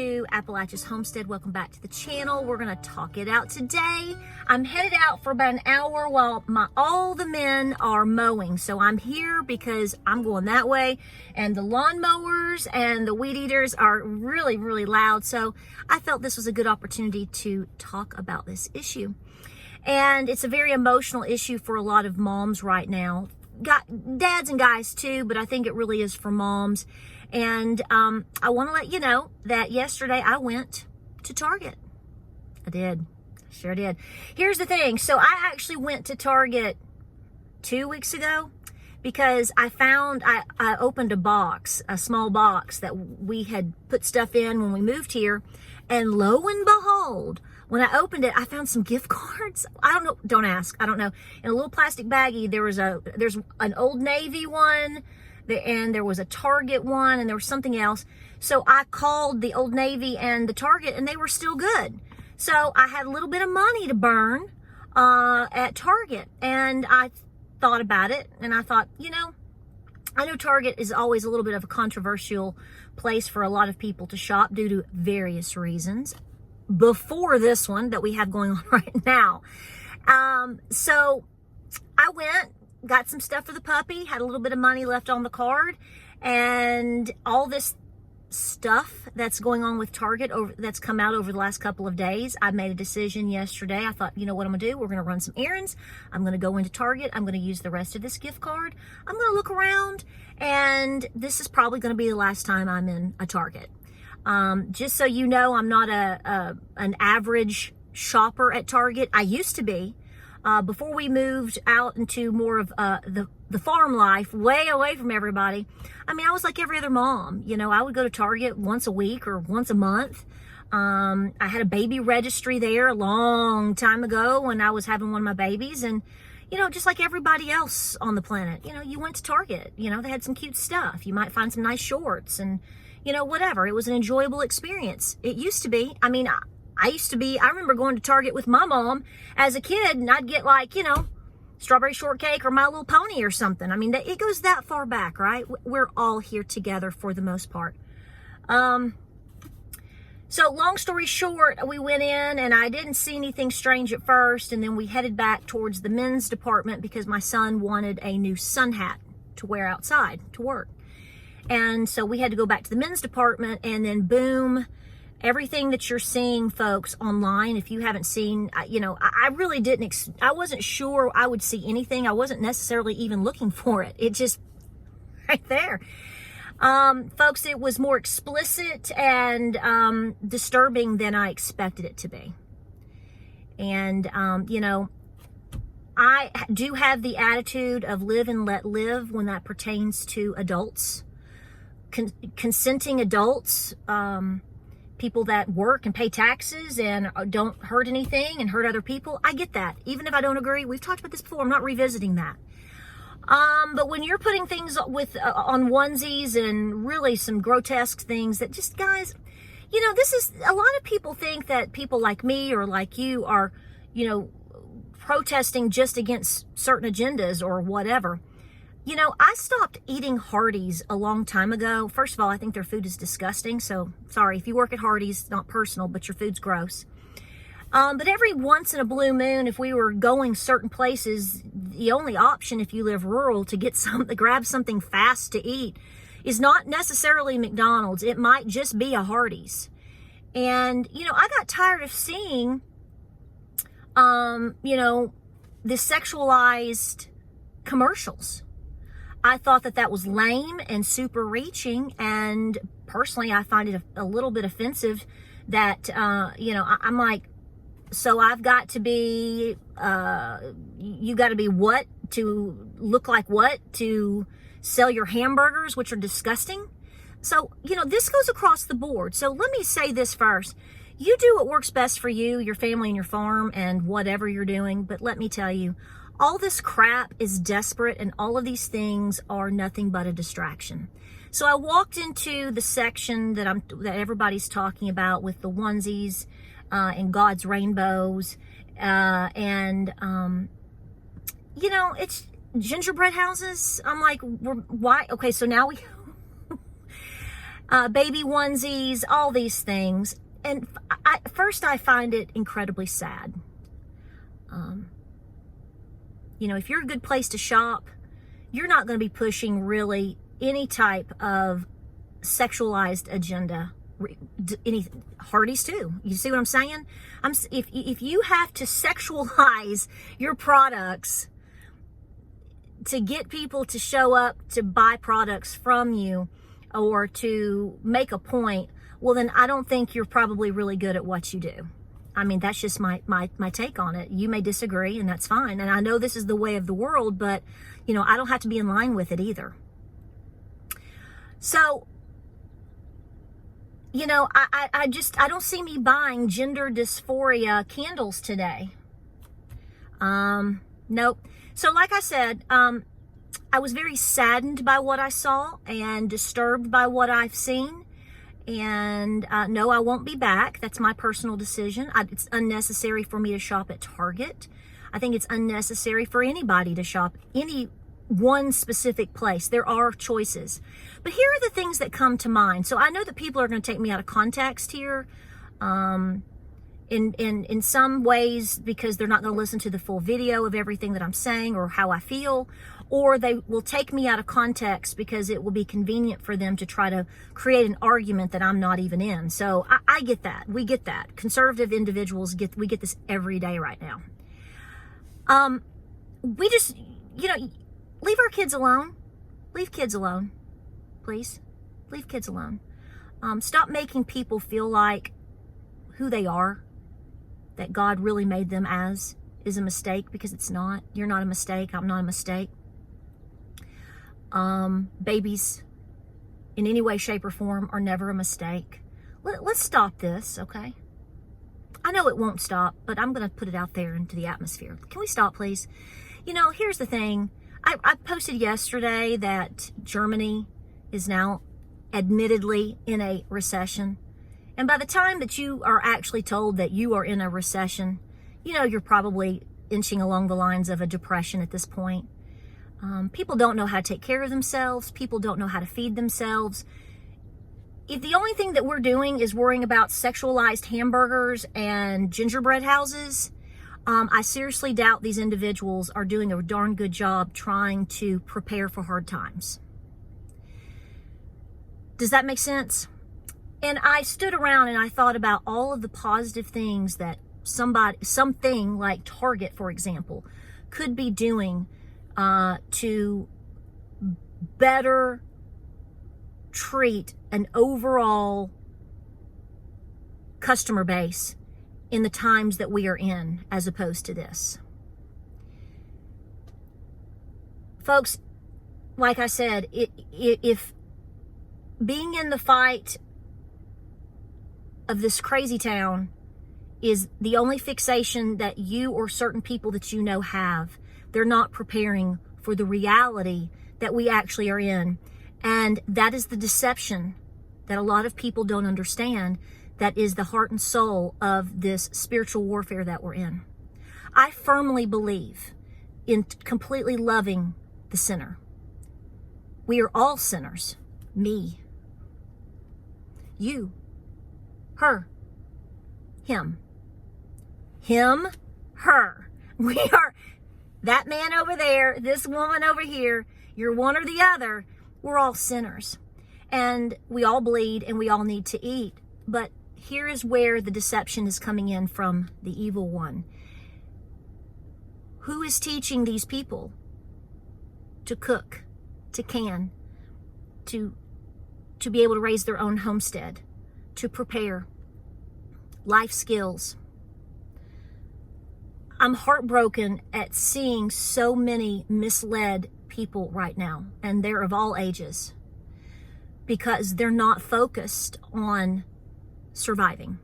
to Appalachia's Homestead. Welcome back to the channel. We're going to talk it out today. I'm headed out for about an hour while all the men are mowing. So I'm here because I'm going that way, and the lawnmowers and the weed eaters are really, really loud. So I felt this was a good opportunity to talk about this issue. And it's a very emotional issue for a lot of moms right now. Got dads and guys too, but I think it really is for moms. And I want to let you know that yesterday I went to Target. I did. Sure did. Here's the thing. So I actually went to Target 2 weeks ago because I opened a box, a small box that we had put stuff in when we moved here. And lo and behold, when I opened it, I found some gift cards. I don't know. Don't ask. I don't know. In a little plastic baggie, there's an Old Navy one, and there was a Target one, and there was something else. So I called the Old Navy and the Target, and they were still good. So I had a little bit of money to burn at Target, and I thought about it, and I thought, I know Target is always a little bit of a controversial place for a lot of people to shop due to various reasons before this one that we have going on right now. So I went, got some stuff for the puppy, had a little bit of money left on the card, and all this stuff that's going on with Target that's come out over the last couple of days. I made a decision yesterday. I thought, you know what I'm gonna do? We're gonna run some errands. I'm gonna go into Target. I'm gonna use the rest of this gift card. I'm gonna look around, and this is probably gonna be the last time I'm in a Target. Just so you know, I'm not an average shopper at Target. I used to be. Before we moved out into more of the farm life, way away from everybody. I mean, I was like every other mom. I would go to Target once a week or once a month. I had a baby registry there a long time ago when I was having one of my babies. And, just like everybody else on the planet, you went to Target. They had some cute stuff. You might find some nice shorts and, whatever. It was an enjoyable experience. It used to be. I mean, I remember going to Target with my mom as a kid, and I'd get like, strawberry shortcake or My Little Pony or something. I mean, it goes that far back, right? We're all here together for the most part. So long story short, we went in and I didn't see anything strange at first. And then we headed back towards the men's department because my son wanted a new sun hat to wear outside to work. And so we had to go back to the men's department, and then boom, everything that you're seeing, folks, online, if you haven't seen, I really didn't, I wasn't sure I would see anything. I wasn't necessarily even looking for it. It just, right there. Folks, it was more explicit and disturbing than I expected it to be. And, I do have the attitude of live and let live when that pertains to adults. Consenting adults, people that work and pay taxes and don't hurt anything and hurt other people. I get that. Even if I don't agree, we've talked about this before. I'm not revisiting that. But when you're putting things with on onesies and really some grotesque things that just, guys, this is, a lot of people think that people like me or like you are, protesting just against certain agendas or whatever. I stopped eating Hardee's a long time ago. First of all, I think their food is disgusting. So sorry if you work at Hardee's, not personal, but your food's gross. But every once in a blue moon, if we were going certain places, the only option if you live rural to grab something fast to eat is not necessarily McDonald's. It might just be a Hardee's. And, I got tired of seeing, the sexualized commercials. I thought that was lame and super reaching, and personally I find it a little bit offensive that, I'm like, so I've got to be, you got to be what to look like what to sell your hamburgers, which are disgusting. So, this goes across the board. So let me say this first. You do what works best for you, your family, and your farm, and whatever you're doing. But let me tell you, all this crap is desperate, and all of these things are nothing but a distraction. So I walked into the section that everybody's talking about with the onesies and God's rainbows, it's gingerbread houses. I'm like, why? Okay, so now baby onesies, all these things. And first I find it incredibly sad. You know, if you're a good place to shop, you're not going to be pushing really any type of sexualized agenda. Any Hardee's too. You see what I'm saying? If you have to sexualize your products to get people to show up to buy products from you or to make a point, well, then I don't think you're probably really good at what you do. I mean, that's just my take on it. You may disagree, and that's fine. And I know this is the way of the world, but, you know, I don't have to be in line with it either. So, you know, I don't see me buying gender dysphoria candles today. Nope. So like I said, I was very saddened by what I saw and disturbed by what I've seen. And no, I won't be back. That's my personal decision. It's unnecessary for me to shop at Target. I think it's unnecessary for anybody to shop any one specific place. There are choices. But here are the things that come to mind. So I know that people are going to take me out of context here. In some ways, because they're not going to listen to the full video of everything that I'm saying or how I feel, or they will take me out of context because it will be convenient for them to try to create an argument that I'm not even in. So I get that. We get that. Conservative individuals we get this every day right now. We just, you know, leave our kids alone. Leave kids alone, please. Leave kids alone. Stop making people feel like who they are, that God really made them as, is a mistake, because it's not. You're not a mistake. I'm not a mistake. Babies in any way, shape, or form are never a mistake. Let's stop this, okay? I know it won't stop, but I'm going to put it out there into the atmosphere. Can we stop, please? You know, here's the thing. I posted yesterday that Germany is now admittedly in a recession. And by the time that you are actually told that you are in a recession, you know, you're probably inching along the lines of a depression at this point. People don't know how to take care of themselves. People don't know how to feed themselves. If the only thing that we're doing is worrying about sexualized hamburgers and gingerbread houses, I seriously doubt these individuals are doing a darn good job trying to prepare for hard times. Does that make sense? And I stood around and I thought about all of the positive things that something like Target, for example, could be doing to better treat an overall customer base in the times that we are in, as opposed to this. Folks, like I said, if being in the fight of this crazy town is the only fixation that you or certain people that you know have, they're not preparing for the reality that we actually are in. And that is the deception that a lot of people don't understand. That is the heart and soul of this spiritual warfare that we're in. I firmly believe in completely loving the sinner. We are all sinners. Me. You. Her. Him. Him. Her. We are that man over there, this woman over here, you're one or the other. We're all sinners. And we all bleed and we all need to eat. But here is where the deception is coming in from the evil one. Who is teaching these people to cook, to can, to be able to raise their own homestead, to prepare life skills? I'm heartbroken at seeing so many misled people right now, and they're of all ages, because they're not focused on surviving.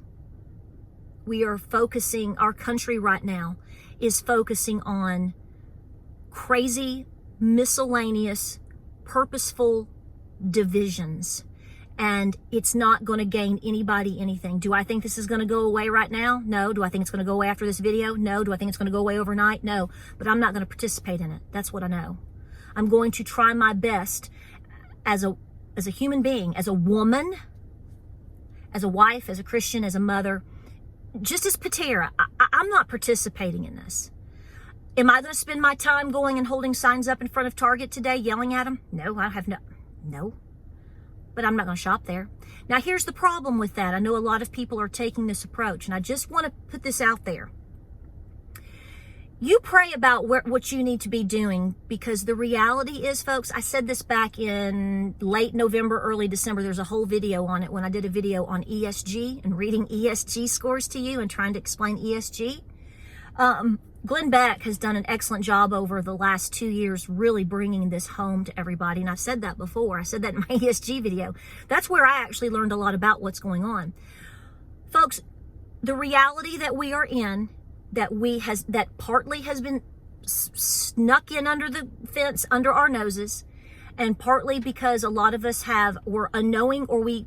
We are focusing, our country right now is focusing on crazy, miscellaneous, purposeful divisions. And it's not going to gain anybody anything. Do I think this is going to go away right now? No. Do I think it's going to go away after this video? No. Do I think it's going to go away overnight? No. But I'm not going to participate in it. That's what I know. I'm going to try my best as a as a human being, as a woman, as a wife, as a Christian, as a mother, just as Patera, I'm not participating in this. Am I going to spend my time going and holding signs up in front of Target today, yelling at them? No, I have no. But I'm not going to shop there. Now, here's the problem with that. I know a lot of people are taking this approach, and I just want to put this out there. You pray about what you need to be doing, because the reality is, folks, I said this back in late November, early December. There's a whole video on it when I did a video on ESG and reading ESG scores to you and trying to explain ESG. Glenn Beck has done an excellent job over the last 2 years really bringing this home to everybody. And I've said that before. I said that in my ESG video. That's where I actually learned a lot about what's going on. Folks, the reality that we are in, that partly has been snuck in under the fence, under our noses, and partly because a lot of us were unknowing, or we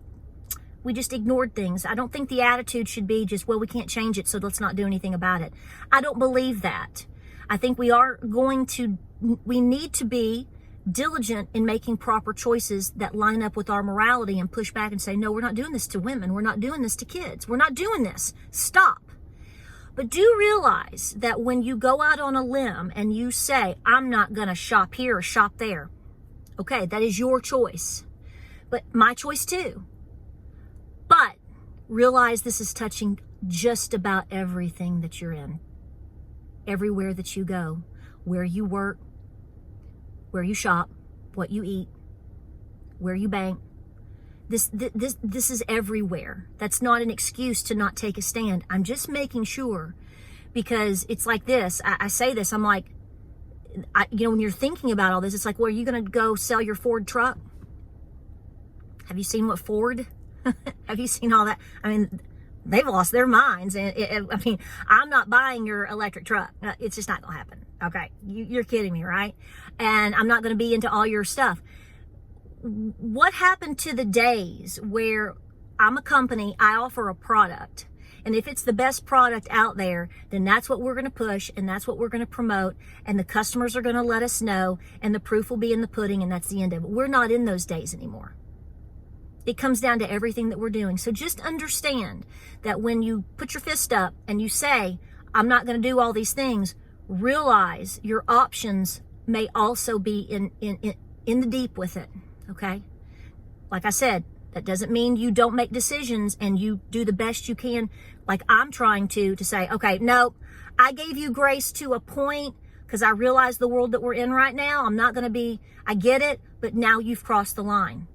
just ignored things. I don't think the attitude should be just, well, we can't change it, so let's not do anything about it. I don't believe that. I think we need to be diligent in making proper choices that line up with our morality and push back and say, no, we're not doing this to women. We're not doing this to kids. We're not doing this. Stop. But do realize that when you go out on a limb and you say, I'm not going to shop here or shop there, okay, that is your choice. But my choice too. But realize this is touching just about everything that you're in. Everywhere that you go, where you work, where you shop, what you eat, where you bank. This is everywhere. That's not an excuse to not take a stand. I'm just making sure, because it's like this. I say this, I'm like, when you're thinking about all this, it's like, well, are you going to go sell your Ford truck? Have you seen what Ford? Have you seen all that? I mean, they've lost their minds. And I'm not buying your electric truck. It's just not going to happen. Okay. You're kidding me, right? And I'm not going to be into all your stuff. What happened to the days where I'm a company, I offer a product, and if it's the best product out there, then that's what we're going to push, and that's what we're going to promote, and the customers are going to let us know, and the proof will be in the pudding, and that's the end of it. We're not in those days anymore. It comes down to everything that we're doing. So just understand that when you put your fist up and you say, I'm not going to do all these things, realize your options may also be in the deep with it. Okay? Like I said, that doesn't mean you don't make decisions and you do the best you can. Like I'm trying to say, okay, no, I gave you grace to a point because I realize the world that we're in right now. I get it, but now you've crossed the line.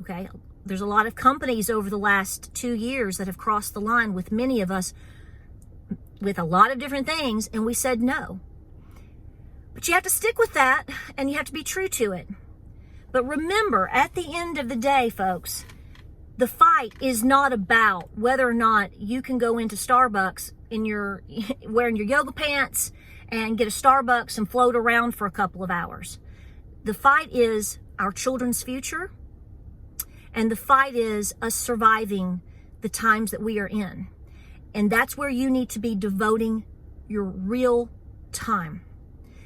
Okay? There's a lot of companies over the last 2 years that have crossed the line with many of us with a lot of different things, and we said no. But you have to stick with that, and you have to be true to it. But remember, at the end of the day, folks, the fight is not about whether or not you can go into Starbucks wearing your yoga pants and get a Starbucks and float around for a couple of hours. The fight is our children's future, and the fight is us surviving the times that we are in. And that's where you need to be devoting your real time,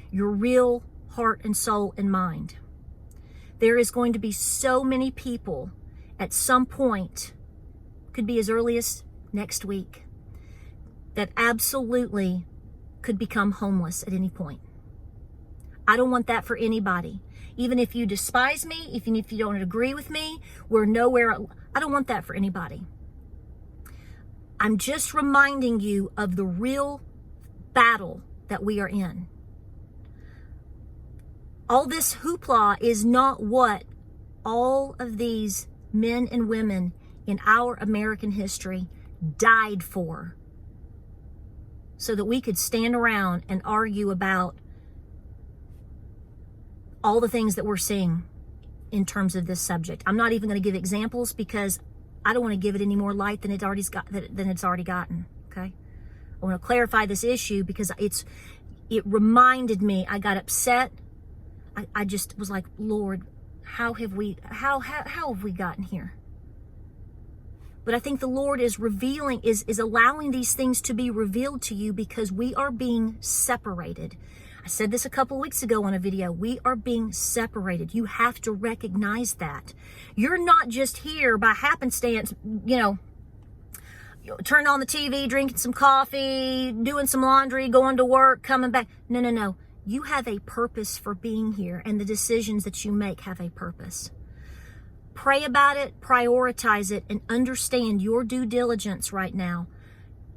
your real heart and soul and mind. There is going to be so many people at some point, could be as early as next week, that absolutely could become homeless at any point. I don't want that for anybody. Even if you despise me, even if you don't agree with me, I don't want that for anybody. I'm just reminding you of the real battle that we are in. All this hoopla is not what all of these men and women in our American history died for, so that we could stand around and argue about all the things that we're seeing in terms of this subject. I'm not even going to give examples because I don't want to give it any more light than it's already gotten. Okay, I want to clarify this issue because it reminded me. I got upset. I just was like, Lord, how have we gotten here? But I think the Lord is revealing, is allowing these things to be revealed to you because we are being separated. I said this a couple weeks ago on a video. We are being separated. You have to recognize that. You're not just here by happenstance, turning on the TV, drinking some coffee, doing some laundry, going to work, coming back. No. You have a purpose for being here, and the decisions that you make have a purpose. Pray about it, prioritize it, and understand your due diligence right now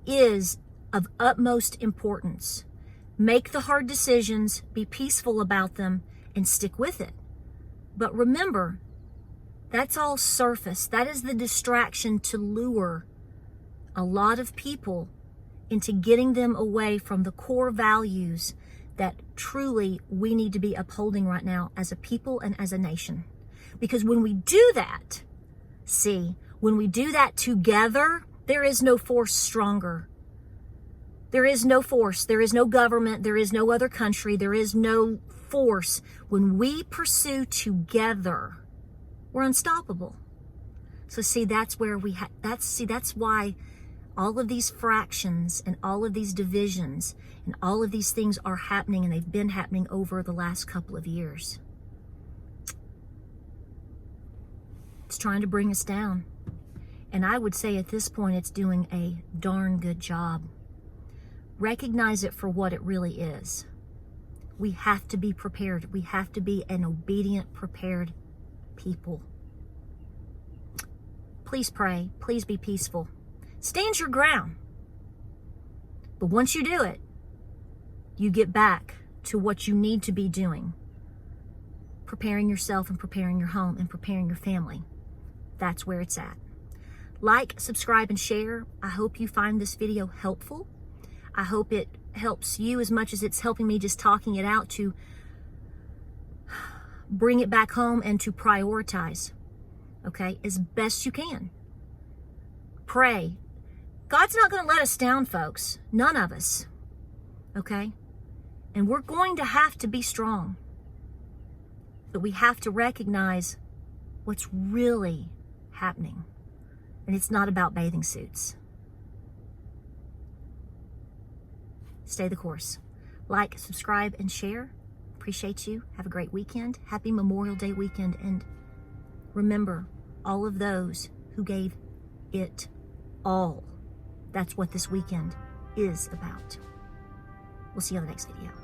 is of utmost importance. Make the hard decisions, be peaceful about them, and stick with it. But remember, that's all surface. That is the distraction to lure a lot of people into getting them away from the core values that truly we need to be upholding right now as a people and as a nation. Because when we do that, when we do that together, there is no force stronger. There is no force. There is no government. There is no other country. There is no force. When we pursue together, we're unstoppable. So that's where that's why all of these fractions and all of these divisions and all of these things are happening, and they've been happening over the last couple of years. It's trying to bring us down. And I would say at this point, it's doing a darn good job. Recognize it for what it really is. We have to be prepared. We have to be an obedient, prepared people. Please pray. Please be peaceful. Stand your ground. But once you do it, you get back to what you need to be doing. Preparing yourself and preparing your home and preparing your family. That's where it's at. Like, subscribe, and share. I hope you find this video helpful. I hope it helps you as much as it's helping me just talking it out to bring it back home and to prioritize, okay, as best you can. Pray. God's not going to let us down, folks. None of us, okay? And we're going to have to be strong. But we have to recognize what's really happening. And it's not about bathing suits. Stay the course. Like, subscribe, and share. Appreciate you. Have a great weekend. Happy Memorial Day weekend. And remember, all of those who gave it all. That's what this weekend is about. We'll see you on the next video.